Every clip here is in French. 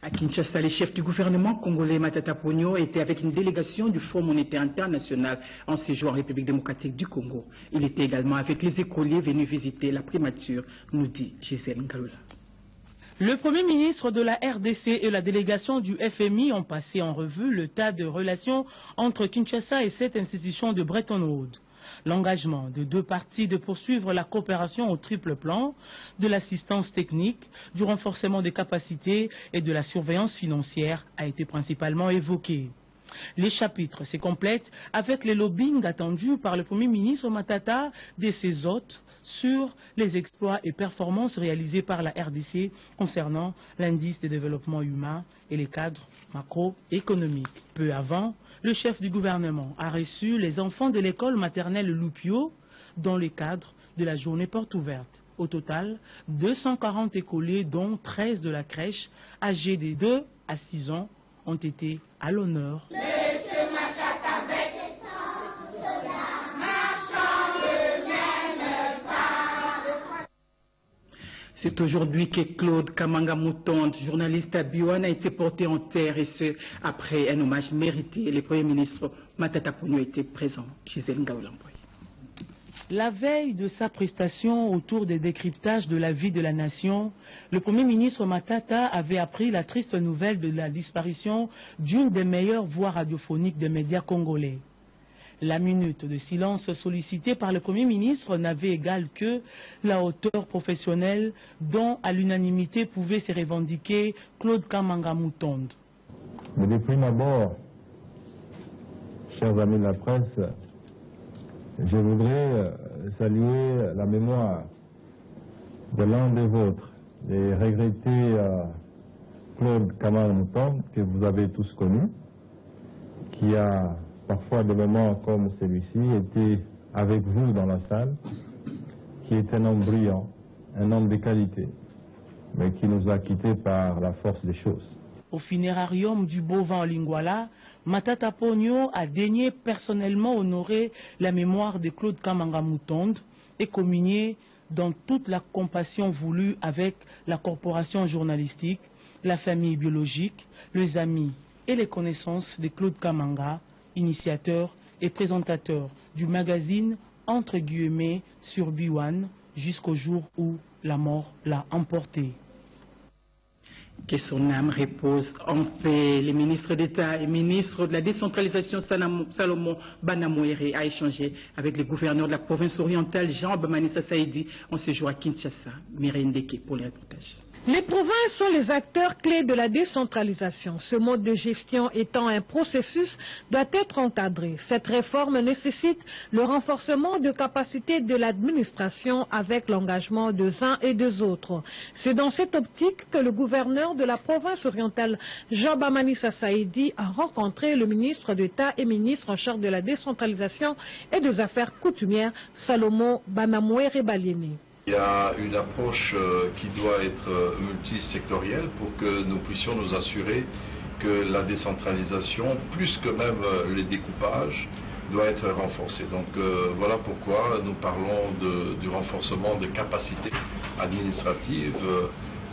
À Kinshasa, les chefs du gouvernement congolais Matata Ponyo étaient avec une délégation du Fonds monétaire international en séjour en République démocratique du Congo. Il était également avec les écoliers venus visiter la primature, nous dit Gisèle Ngalula. Le Premier ministre de la RDC et la délégation du FMI ont passé en revue le tas de relations entre Kinshasa et cette institution de Bretton Woods. L'engagement de deux parties de poursuivre la coopération au triple plan, de l'assistance technique, du renforcement des capacités et de la surveillance financière a été principalement évoqué. Les chapitres se complètent avec les lobbying attendus par le Premier ministre Matata de ses hôtes sur les exploits et performances réalisés par la RDC concernant l'indice de développement humain et les cadres macroéconomiques. Peu avant, le chef du gouvernement a reçu les enfants de l'école maternelle Loupio dans le cadre de la journée porte ouverte. Au total, 240 écoliers, dont 13 de la crèche, âgés de 2 à 6 ans, ont été à l'honneur. C'est aujourd'hui que Claude Kamanga Moutonde, journaliste à Biwan, a été porté en terre, et ce, après un hommage mérité. Le Premier ministre Matata Ponyo était présent. Gisèle Ngaoulamboy. La veille de sa prestation autour des décryptages de la vie de la nation, le Premier ministre Matata avait appris la triste nouvelle de la disparition d'une des meilleures voix radiophoniques des médias congolais. La minute de silence sollicitée par le Premier ministre n'avait égal que la hauteur professionnelle dont à l'unanimité pouvait se revendiquer Claude Kamanga Moutonde. Mais depuis d'abord, chers amis de la presse, je voudrais saluer la mémoire de l'un des vôtres, et regretter Claude Kamanga Moutonde, que vous avez tous connu, qui a parfois des moments comme celui-ci était avec vous dans la salle, qui est un homme brillant, un homme de qualité, mais qui nous a quittés par la force des choses. Au funérarium du Bovin Lingwala, Matata Ponyo a daigné personnellement honorer la mémoire de Claude Kamanga Moutonde et communier dans toute la compassion voulue avec la corporation journalistique, la famille biologique, les amis et les connaissances de Claude Kamanga, initiateur et présentateur du magazine entre guillemets sur Biwan jusqu'au jour où la mort l'a emporté. Que son âme repose en paix. Le ministre d'État et ministre de la décentralisation Salomon Banamouéré a échangé avec le gouverneur de la province orientale Jean Bamanissa Saïdi en séjour à Kinshasa. Mireille Ndeke pour les reportages. Les provinces sont les acteurs clés de la décentralisation. Ce mode de gestion étant un processus doit être encadré. Cette réforme nécessite le renforcement de capacités de l'administration avec l'engagement des uns et des autres. C'est dans cette optique que le gouverneur de la province orientale, Jean Bamanissa Saïdi, a rencontré le ministre d'État et ministre en charge de la décentralisation et des affaires coutumières, Salomon Banamouéré Baliéné. Il y a une approche qui doit être multisectorielle pour que nous puissions nous assurer que la décentralisation, plus que même les découpages, doit être renforcée. Donc voilà pourquoi nous parlons du renforcement des capacités administratives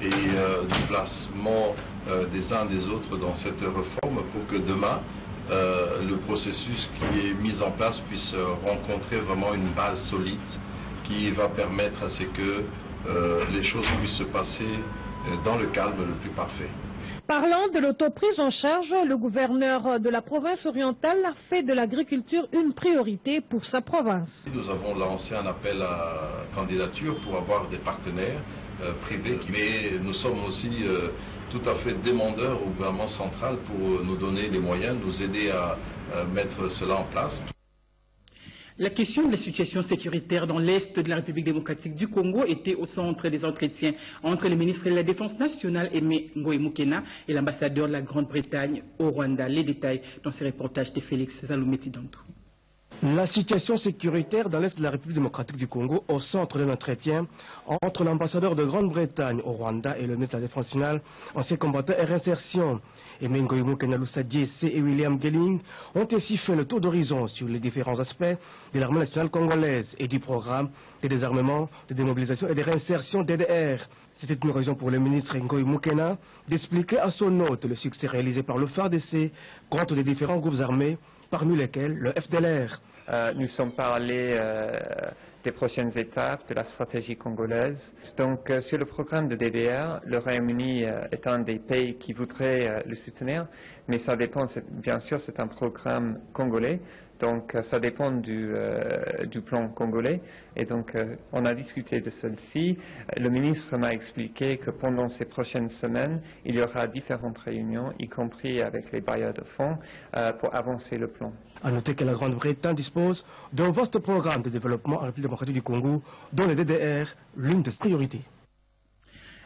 et du placement des uns des autres dans cette réforme pour que demain, le processus qui est mis en place puisse rencontrer vraiment une base solide qui va permettre à ce que les choses puissent se passer dans le calme le plus parfait. Parlant de l'autoprise en charge, le gouverneur de la province orientale a fait de l'agriculture une priorité pour sa province. Nous avons lancé un appel à candidature pour avoir des partenaires privés, mais nous sommes aussi tout à fait demandeurs au gouvernement central pour nous donner les moyens, nous aider à mettre cela en place. La question de la situation sécuritaire dans l'Est de la République démocratique du Congo était au centre des entretiens entre le ministre de la Défense nationale, Aimé Ngoï Moukena, et l'ambassadeur de la Grande-Bretagne au Rwanda. Les détails dans ce reportage de Félix Zaloumeti Dantou. La situation sécuritaire dans l'Est de la République démocratique du Congo au centre d'un entretien entre l'ambassadeur de Grande-Bretagne au Rwanda et le ministre de la Défense nationale, ancien combattant et réinsertion. Aimé Ngoï Moukena Lusadiese et William Gelling ont ainsi fait le tour d'horizon sur les différents aspects de l'armée nationale congolaise et du programme de désarmement, de démobilisation et de réinsertion DDR. C'était une raison pour le ministre Ngoï Moukena d'expliquer à son hôte le succès réalisé par le FARDC contre les différents groupes armés, parmi lesquels le FDLR. Nous sommes parlé des prochaines étapes de la stratégie congolaise. Donc, sur le programme de DDR, le Royaume-Uni est un des pays qui voudrait le soutenir, mais ça dépend, bien sûr, c'est un programme congolais. Donc, ça dépend du plan congolais. Et donc, on a discuté de celle-ci. Le ministre m'a expliqué que pendant ces prochaines semaines, il y aura différentes réunions, y compris avec les bailleurs de fonds, pour avancer le plan. A noter que la Grande-Bretagne dispose d'un vaste programme de développement en République démocratique du Congo, dont le DDR, l'une des priorités.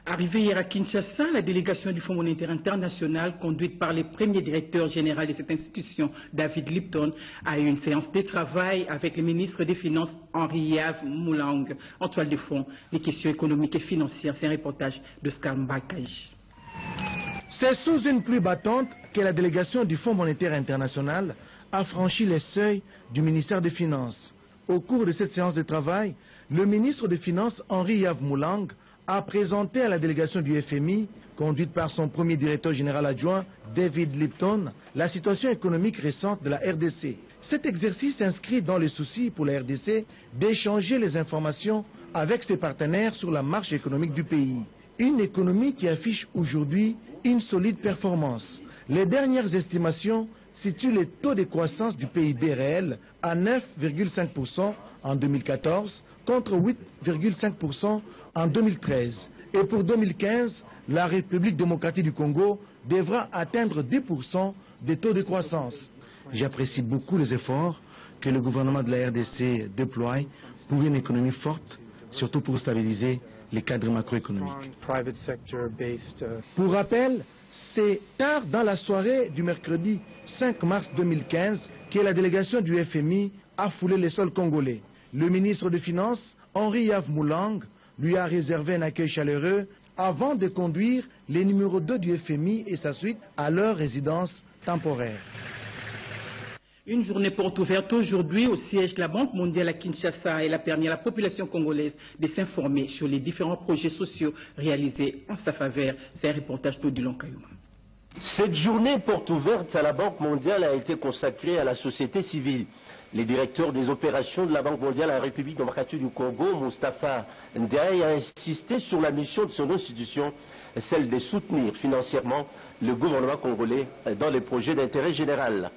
Arrivée hier à Kinshasa, la délégation du Fonds monétaire international, conduite par le premier directeur général de cette institution, David Lipton, a eu une séance de travail avec le ministre des Finances, Henri-Yves Moulang, en toile de fond, les questions économiques et financières. C'est un reportage de Skambakaji. C'est sous une pluie battante que la délégation du Fonds monétaire international a franchi les seuils du ministère des Finances. Au cours de cette séance de travail, le ministre des Finances, Henri-Yves Moulang, a présenté à la délégation du FMI, conduite par son premier directeur général adjoint, David Lipton, la situation économique récente de la RDC. Cet exercice s'inscrit dans le souci pour la RDC d'échanger les informations avec ses partenaires sur la marche économique du pays. Une économie qui affiche aujourd'hui une solide performance. Les dernières estimations situent le taux de croissance du PIB réel à 9,5% en 2014 contre 8,5% en 2013. Et pour 2015, la République démocratique du Congo devra atteindre 10% des taux de croissance. J'apprécie beaucoup les efforts que le gouvernement de la RDC déploie pour une économie forte, surtout pour stabiliser les cadres macroéconomiques. Pour rappel, c'est tard dans la soirée du mercredi 5 mars 2015 que la délégation du FMI a foulé les sols congolais. Le ministre des Finances, Henri-Yves Moulang, lui a réservé un accueil chaleureux avant de conduire les numéros 2 du FMI et sa suite à leur résidence temporaire. Une journée porte ouverte aujourd'hui au siège de la Banque mondiale à Kinshasa. Elle a permis à la population congolaise de s'informer sur les différents projets sociaux réalisés en sa faveur. C'est un reportage d'Odilon Kayuma. Cette journée porte ouverte à la Banque mondiale a été consacrée à la société civile. Le directeur des opérations de la Banque mondiale à la République démocratique du Congo, Moustapha Ndiaye, a insisté sur la mission de son institution, celle de soutenir financièrement le gouvernement congolais dans les projets d'intérêt général.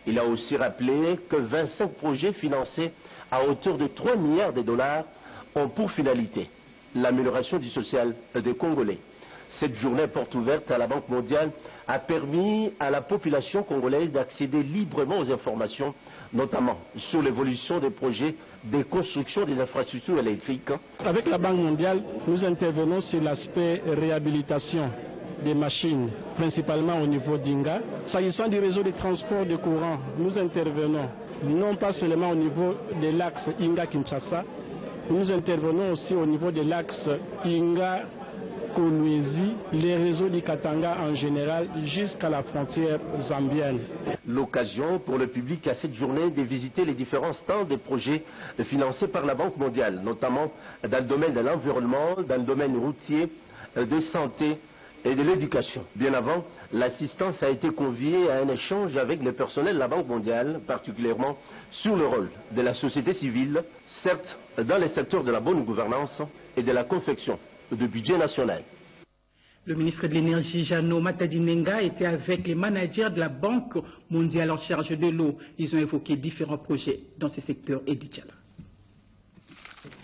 Il a aussi rappelé que 25 projets financés à hauteur de 3 milliards de dollars ont pour finalité l'amélioration du social des Congolais. Cette journée porte ouverte à la Banque mondiale a permis à la population congolaise d'accéder librement aux informations, notamment sur l'évolution des projets de construction des infrastructures électriques. Avec la Banque mondiale, nous intervenons sur l'aspect réhabilitation des machines, principalement au niveau d'Inga. S'agissant du réseau de transport de courant, nous intervenons non pas seulement au niveau de l'axe Inga-Kinshasa, nous intervenons aussi au niveau de l'axe Inga-Kolwezi, les réseaux du Katanga en général, jusqu'à la frontière zambienne. L'occasion pour le public à cette journée de visiter les différents stands des projets financés par la Banque mondiale, notamment dans le domaine de l'environnement, dans le domaine routier, de santé et de l'éducation. Bien avant, l'assistance a été conviée à un échange avec le personnel de la Banque mondiale, particulièrement sur le rôle de la société civile, certes dans les secteurs de la bonne gouvernance et de la confection de budget national. Le ministre de l'Énergie, Jano Matadinenga, était avec les managers de la Banque mondiale en charge de l'eau. Ils ont évoqué différents projets dans ce secteur et d'Idjala.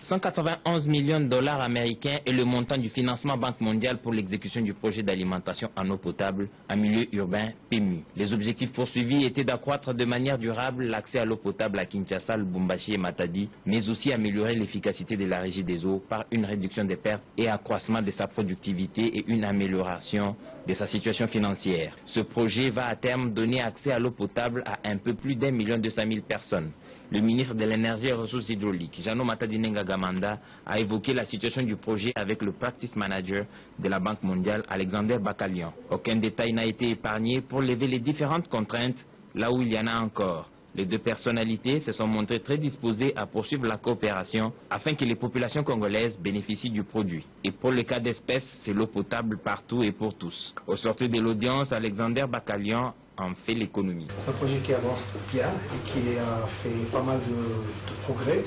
191 millions de dollars américains est le montant du financement Banque mondiale pour l'exécution du projet d'alimentation en eau potable en milieu urbain PMU. Les objectifs poursuivis étaient d'accroître de manière durable l'accès à l'eau potable à Kinshasa, Lubumbashi et Matadi, mais aussi améliorer l'efficacité de la régie des eaux par une réduction des pertes et accroissement de sa productivité et une amélioration de sa situation financière. Ce projet va à terme donner accès à l'eau potable à un peu plus d'1,2 million personnes. Le ministre de l'Énergie et des Ressources hydrauliques, Jano Matadinenga Gamanda, a évoqué la situation du projet avec le Practice Manager de la Banque mondiale, Alexander Bakalian. Aucun détail n'a été épargné pour lever les différentes contraintes, là où il y en a encore. Les deux personnalités se sont montrées très disposées à poursuivre la coopération afin que les populations congolaises bénéficient du produit. Et pour le cas d'espèce, c'est l'eau potable partout et pour tous. Au sortir de l'audience, Alexander Bakalian en fait l'économie. C'est un projet qui avance bien et qui a fait pas mal de progrès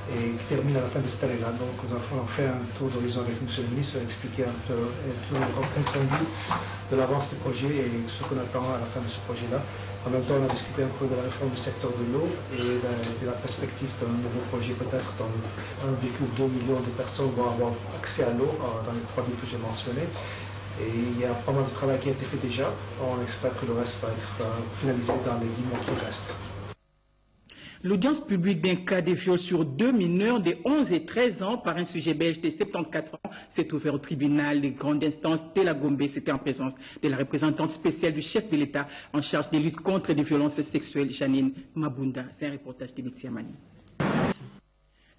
et qui termine à la fin de cette année-là. Donc nous avons fait un tour d'horizon avec M. le ministre, expliquer un peu compte rendu de l'avance du projet et ce qu'on attend à la fin de ce projet-là. En même temps, on a discuté un peu de la réforme du secteur de l'eau et de la perspective d'un nouveau projet, peut-être dans 1,2 million de personnes vont avoir accès à l'eau dans les 3 villes que j'ai mentionnées. Et il y a pas mal de travail qui a été fait déjà. On espère que le reste va être finalisé dans les 10 mois qui restent. L'audience publique d'un cas de viol sur 2 mineurs de 11 et 13 ans par un sujet belge de 74 ans s'est ouvert au tribunal de grande instance de la Gombe. C'était en présence de la représentante spéciale du chef de l'État en charge des luttes contre les violences sexuelles, Janine Mabunda. C'est un reportage de Nixia Mani.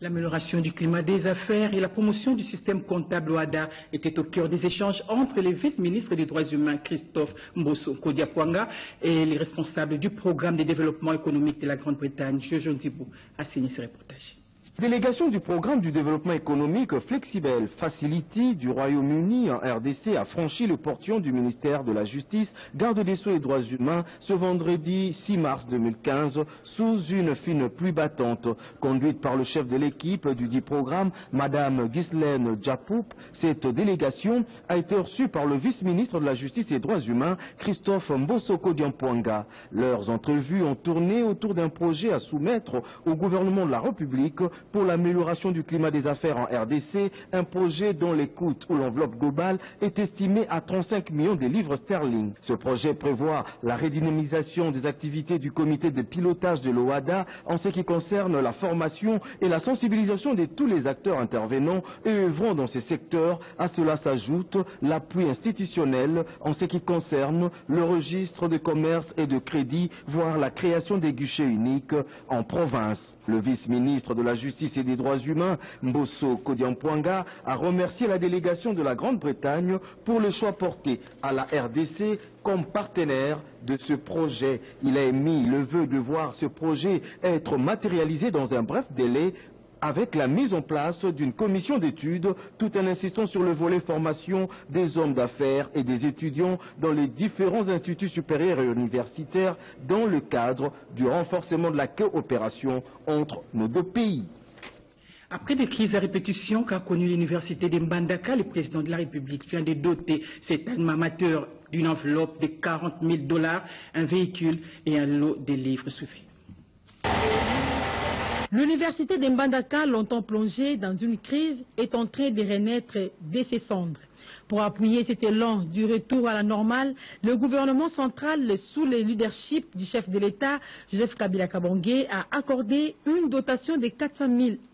L'amélioration du climat des affaires et la promotion du système comptable OADA étaient au cœur des échanges entre les vice-ministres des droits humains Christophe Mbosso Kodiapwanga et les responsables du programme de développement économique de la Grande-Bretagne, Jojo Nzibou, a signé ce reportage. Délégation du programme du développement économique Flexible Facility du Royaume-Uni en RDC a franchi le portillon du ministère de la Justice, Garde des Sceaux et Droits Humains ce vendredi 6 mars 2015 sous une fine pluie battante. Conduite par le chef de l'équipe du dit programme, Madame Ghislaine Djapoup, cette délégation a été reçue par le vice-ministre de la Justice et des Droits Humains, Christophe Mbosso Kodiapwanga. Leurs entrevues ont tourné autour d'un projet à soumettre au gouvernement de la République pour l'amélioration du climat des affaires en RDC, un projet dont les coûts ou l'enveloppe globale est estimée à 35 millions de livres sterling. Ce projet prévoit la redynamisation des activités du comité de pilotage de l'OADA en ce qui concerne la formation et la sensibilisation de tous les acteurs intervenants et œuvrant dans ces secteurs. À cela s'ajoute l'appui institutionnel en ce qui concerne le registre de commerce et de crédit, voire la création des guichets uniques en province. Le vice-ministre de la Justice et des Droits Humains, Mbosso Kodiapwanga, a remercié la délégation de la Grande-Bretagne pour le choix porté à la RDC comme partenaire de ce projet. Il a émis le vœu de voir ce projet être matérialisé dans un bref délai avec la mise en place d'une commission d'études, tout en insistant sur le volet formation des hommes d'affaires et des étudiants dans les différents instituts supérieurs et universitaires dans le cadre du renforcement de la coopération entre nos deux pays. Après des crises à répétition qu'a connu l'université de Mbandaka, le président de la République vient de doter cet alma mater d'une enveloppe de 40 000 $, un véhicule et un lot de livres suivis. L'université de Mbandaka, longtemps plongée dans une crise, est en train de renaître de ses cendres. Pour appuyer cet élan du retour à la normale, le gouvernement central, sous le leadership du chef de l'État, Joseph Kabila Kabange, a accordé une dotation de 400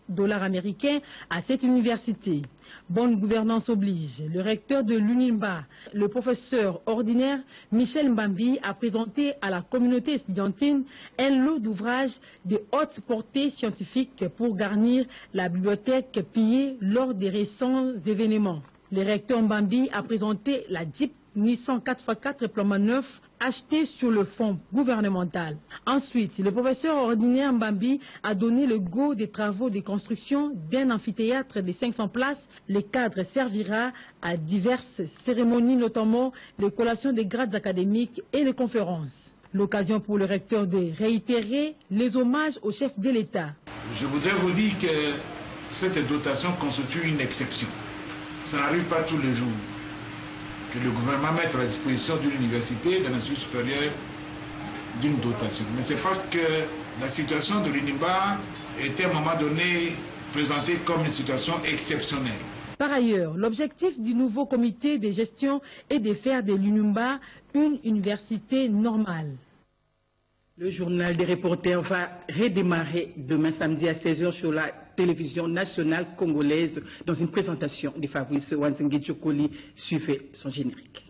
000 $ américains à cette université. Bonne gouvernance oblige. Le recteur de l'UNIMBA, le professeur ordinaire Michel Mbambi, a présenté à la communauté estudiantine un lot d'ouvrages de haute portée scientifique pour garnir la bibliothèque pillée lors des récents événements. Le recteur Mbambi a présenté la Jeep Nissan 4x4 Ploma 9 achetée sur le fonds gouvernemental. Ensuite, le professeur ordinaire Mbambi a donné le go des travaux de construction d'un amphithéâtre de 500 places. Le cadre servira à diverses cérémonies, notamment les collations des grades académiques et les conférences. L'occasion pour le recteur de réitérer les hommages au chef de l'État. Je voudrais vous dire que cette dotation constitue une exception. Ça n'arrive pas tous les jours que le gouvernement mette à la disposition d'une université, d'un institut supérieur, d'une dotation. Mais c'est parce que la situation de l'UNIMBA était à un moment donné présentée comme une situation exceptionnelle. Par ailleurs, l'objectif du nouveau comité de gestion est de faire de l'UNIMBA une université normale. Le journal des reporters va redémarrer demain samedi à 16 h sur la télévision nationale congolaise dans une présentation de Fabrice Wanzengi Djokoli. Suivez son générique.